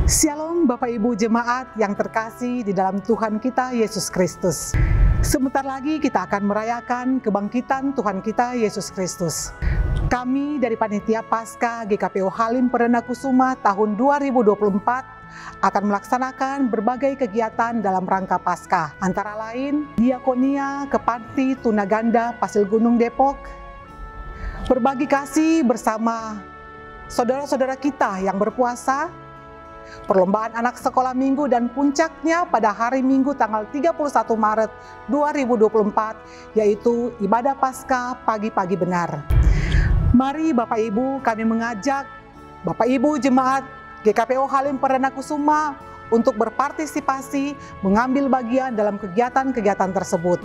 Shalom Bapak Ibu Jemaat yang terkasih di dalam Tuhan kita Yesus Kristus. Sebentar lagi kita akan merayakan kebangkitan Tuhan kita Yesus Kristus. Kami dari Panitia Paskah GKPO Halim Perdana Kusuma tahun 2024 akan melaksanakan berbagai kegiatan dalam rangka Paskah. Antara lain, diakonia ke Panti Tunaganda Pasir Gunung Depok, berbagi kasih bersama saudara-saudara kita yang berpuasa, perlombaan anak sekolah minggu, dan puncaknya pada hari Minggu tanggal 31 Maret 2024 yaitu ibadah Paskah pagi-pagi benar. Mari Bapak Ibu, kami mengajak Bapak Ibu Jemaat GKPO Halim Perdana Kusuma untuk berpartisipasi mengambil bagian dalam kegiatan-kegiatan tersebut.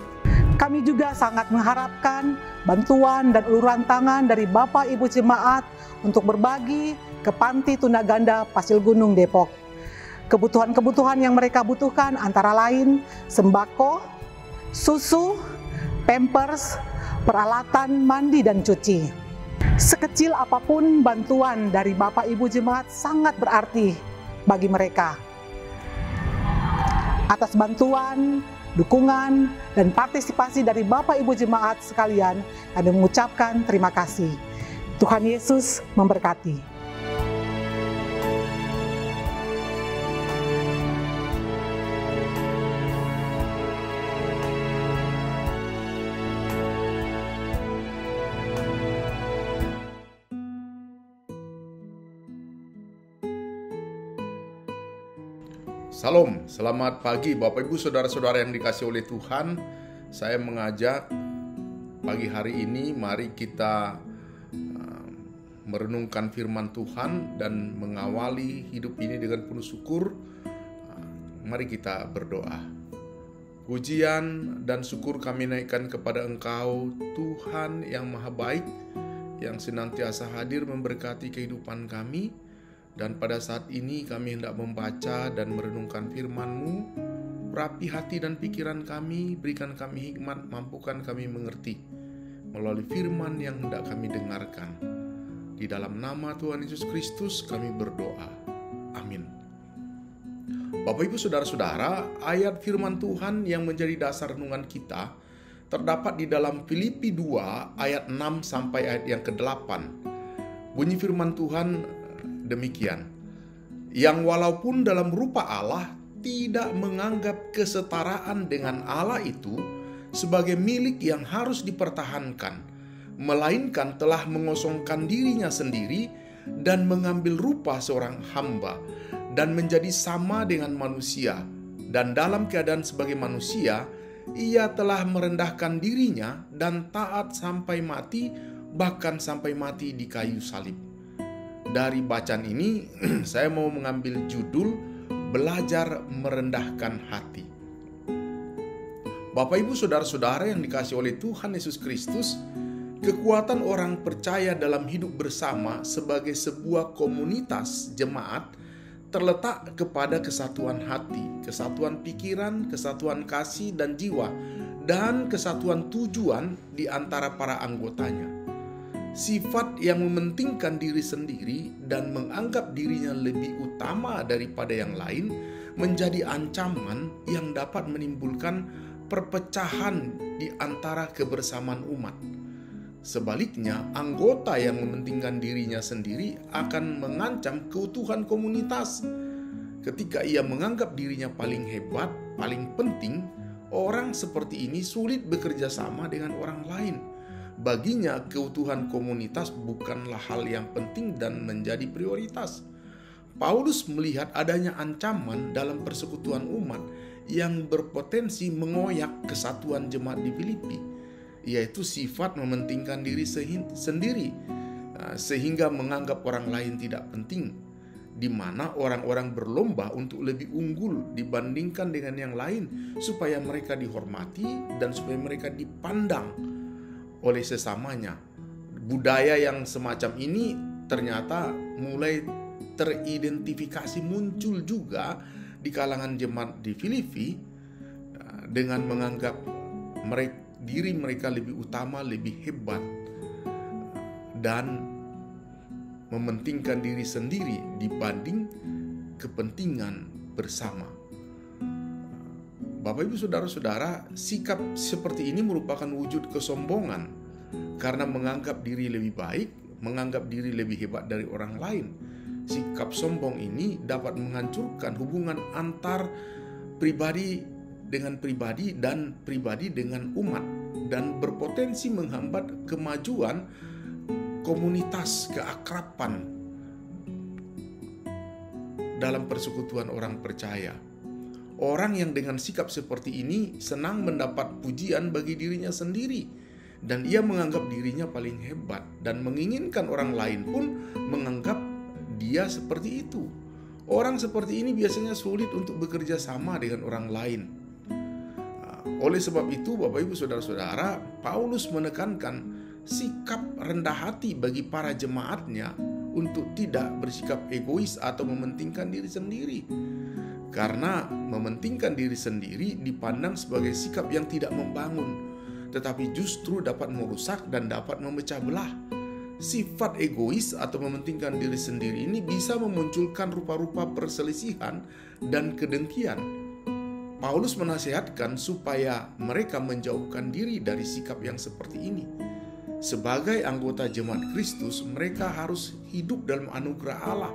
Kami juga sangat mengharapkan bantuan dan uluran tangan dari Bapak Ibu Jemaat untuk berbagi ke Panti Tunaganda Pasir Gunung Depok. Kebutuhan-kebutuhan yang mereka butuhkan antara lain sembako, susu, pampers, peralatan mandi dan cuci. Sekecil apapun bantuan dari Bapak Ibu Jemaat sangat berarti bagi mereka. Atas bantuan, dukungan, dan partisipasi dari Bapak Ibu Jemaat sekalian, kami mengucapkan terima kasih. Tuhan Yesus memberkati. Salam, selamat pagi Bapak Ibu Saudara-saudara yang dikasihi oleh Tuhan. Saya mengajak pagi hari ini mari kita merenungkan firman Tuhan dan mengawali hidup ini dengan penuh syukur. Mari kita berdoa. Pujian dan syukur kami naikkan kepada Engkau, Tuhan yang Maha Baik, yang senantiasa hadir memberkati kehidupan kami. Dan pada saat ini kami hendak membaca dan merenungkan firman-Mu. Rapi hati dan pikiran kami, berikan kami hikmat, mampukan kami mengerti melalui firman yang hendak kami dengarkan. Di dalam nama Tuhan Yesus Kristus kami berdoa. Amin. Bapak Ibu Saudara-saudara, ayat firman Tuhan yang menjadi dasar renungan kita terdapat di dalam Filipi 2 ayat 6 sampai ayat yang ke-8. Bunyi firman Tuhan demikian, yang walaupun dalam rupa Allah tidak menganggap kesetaraan dengan Allah itu sebagai milik yang harus dipertahankan, melainkan telah mengosongkan dirinya sendiri dan mengambil rupa seorang hamba dan menjadi sama dengan manusia, dan dalam keadaan sebagai manusia ia telah merendahkan dirinya dan taat sampai mati, bahkan sampai mati di kayu salib. Dari bacaan ini, saya mau mengambil judul Belajar Merendahkan Hati. Bapak Ibu Saudara-saudara yang dikasihi oleh Tuhan Yesus Kristus, kekuatan orang percaya dalam hidup bersama sebagai sebuah komunitas jemaat terletak kepada kesatuan hati, kesatuan pikiran, kesatuan kasih dan jiwa, dan kesatuan tujuan di antara para anggotanya. Sifat yang mementingkan diri sendiri dan menganggap dirinya lebih utama daripada yang lain menjadi ancaman yang dapat menimbulkan perpecahan di antara kebersamaan umat. Sebaliknya, anggota yang mementingkan dirinya sendiri akan mengancam keutuhan komunitas. Ketika ia menganggap dirinya paling hebat, paling penting, orang seperti ini sulit bekerja sama dengan orang lain. Baginya keutuhan komunitas bukanlah hal yang penting dan menjadi prioritas. Paulus melihat adanya ancaman dalam persekutuan umat yang berpotensi mengoyak kesatuan jemaat di Filipi, yaitu sifat mementingkan diri sendiri sehingga menganggap orang lain tidak penting, di mana orang-orang berlomba untuk lebih unggul dibandingkan dengan yang lain supaya mereka dihormati dan supaya mereka dipandang oleh sesamanya. Budaya yang semacam ini ternyata mulai teridentifikasi muncul juga di kalangan jemaat di Filipi dengan menganggap diri mereka lebih utama, lebih hebat, dan mementingkan diri sendiri dibanding kepentingan bersama. Bapak Ibu Saudara-saudara, sikap seperti ini merupakan wujud kesombongan karena menganggap diri lebih baik, menganggap diri lebih hebat dari orang lain. Sikap sombong ini dapat menghancurkan hubungan antar pribadi dengan pribadi dan pribadi dengan umat, dan berpotensi menghambat kemajuan komunitas keakraban dalam persekutuan orang percaya. Orang yang dengan sikap seperti ini senang mendapat pujian bagi dirinya sendiri, dan ia menganggap dirinya paling hebat dan menginginkan orang lain pun menganggap dia seperti itu. Orang seperti ini biasanya sulit untuk bekerja sama dengan orang lain. Oleh sebab itu, Bapak Ibu Saudara-saudara, Paulus menekankan sikap rendah hati bagi para jemaatnya untuk tidak bersikap egois atau mementingkan diri sendiri. Karena mementingkan diri sendiri dipandang sebagai sikap yang tidak membangun, tetapi justru dapat merusak dan dapat memecah belah. Sifat egois atau mementingkan diri sendiri ini bisa memunculkan rupa-rupa perselisihan dan kedengkian. Paulus menasihatkan supaya mereka menjauhkan diri dari sikap yang seperti ini. Sebagai anggota jemaat Kristus, mereka harus hidup dalam anugerah Allah,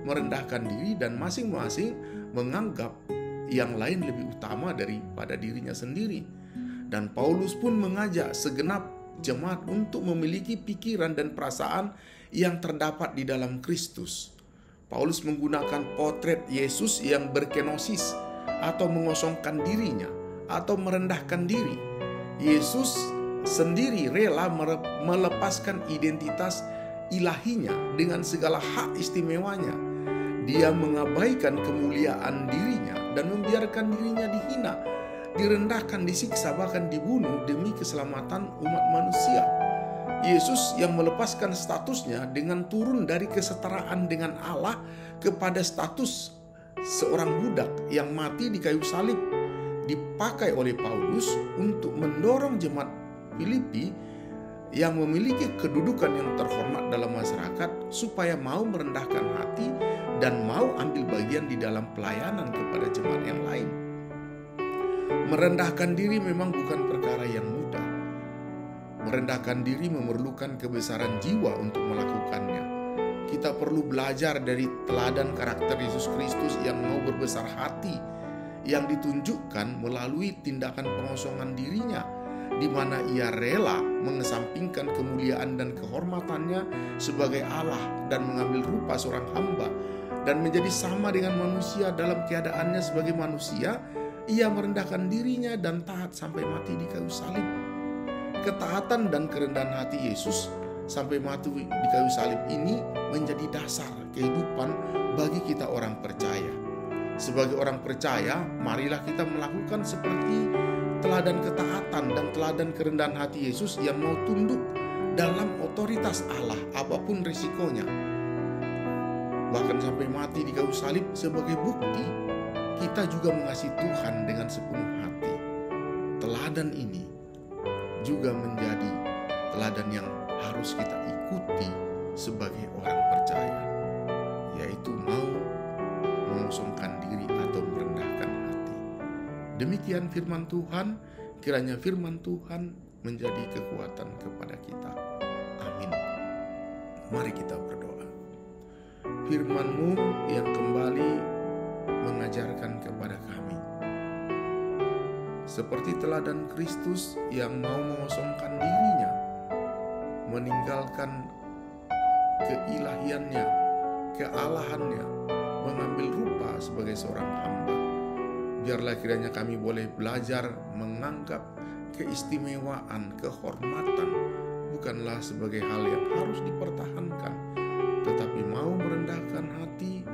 merendahkan diri dan masing-masing menganggap yang lain lebih utama daripada dirinya sendiri. Dan Paulus pun mengajak segenap jemaat untuk memiliki pikiran dan perasaan yang terdapat di dalam Kristus. Paulus menggunakan potret Yesus yang berkenosis atau mengosongkan dirinya atau merendahkan diri. Yesus sendiri rela melepaskan identitas ilahinya dengan segala hak istimewanya. Dia mengabaikan kemuliaan dirinya dan membiarkan dirinya dihina, direndahkan, disiksa, bahkan dibunuh demi keselamatan umat manusia. Yesus yang melepaskan statusnya dengan turun dari kesetaraan dengan Allah kepada status seorang budak yang mati di kayu salib, dipakai oleh Paulus untuk mendorong jemaat Filipi yang memiliki kedudukan yang terhormat dalam masyarakat supaya mau merendahkan hati dan mau ambil bagian di dalam pelayanan kepada jemaat yang lain. Merendahkan diri memang bukan perkara yang mudah. Merendahkan diri memerlukan kebesaran jiwa untuk melakukannya. Kita perlu belajar dari teladan karakter Yesus Kristus yang mau berbesar hati, yang ditunjukkan melalui tindakan pengosongan dirinya, di mana ia rela mengesampingkan kemuliaan dan kehormatannya sebagai Allah dan mengambil rupa seorang hamba dan menjadi sama dengan manusia dalam keadaannya sebagai manusia. Ia merendahkan dirinya dan taat sampai mati di kayu salib. Ketaatan dan kerendahan hati Yesus sampai mati di kayu salib ini menjadi dasar kehidupan bagi kita orang percaya. Sebagai orang percaya, marilah kita melakukan seperti teladan ketaatan dan teladan kerendahan hati Yesus yang mau tunduk dalam otoritas Allah apapun risikonya. Bahkan sampai mati di kayu salib sebagai bukti kita juga mengasihi Tuhan dengan sepenuh hati. Teladan ini juga menjadi teladan yang harus kita ikuti sebagai orang percaya, yaitu mau mengosongkan diri atau merendahkan hati. Demikian firman Tuhan, kiranya firman Tuhan menjadi kekuatan kepada kita. Amin. Mari kita berdoa. Firman-Mu yang kembali mengajarkan kepada kami, seperti teladan Kristus yang mau mengosongkan dirinya, meninggalkan keilahiannya, kealahannya, mengambil rupa sebagai seorang hamba. Biarlah kiranya kami boleh belajar menganggap keistimewaan, kehormatan bukanlah sebagai hal yang harus dipertahankan, tetapi mau merendahkan hati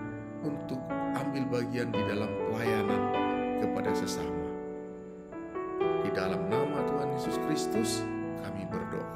untuk ambil bagian di dalam pelayanan kepada sesama. Di dalam nama Tuhan Yesus Kristus kami berdoa.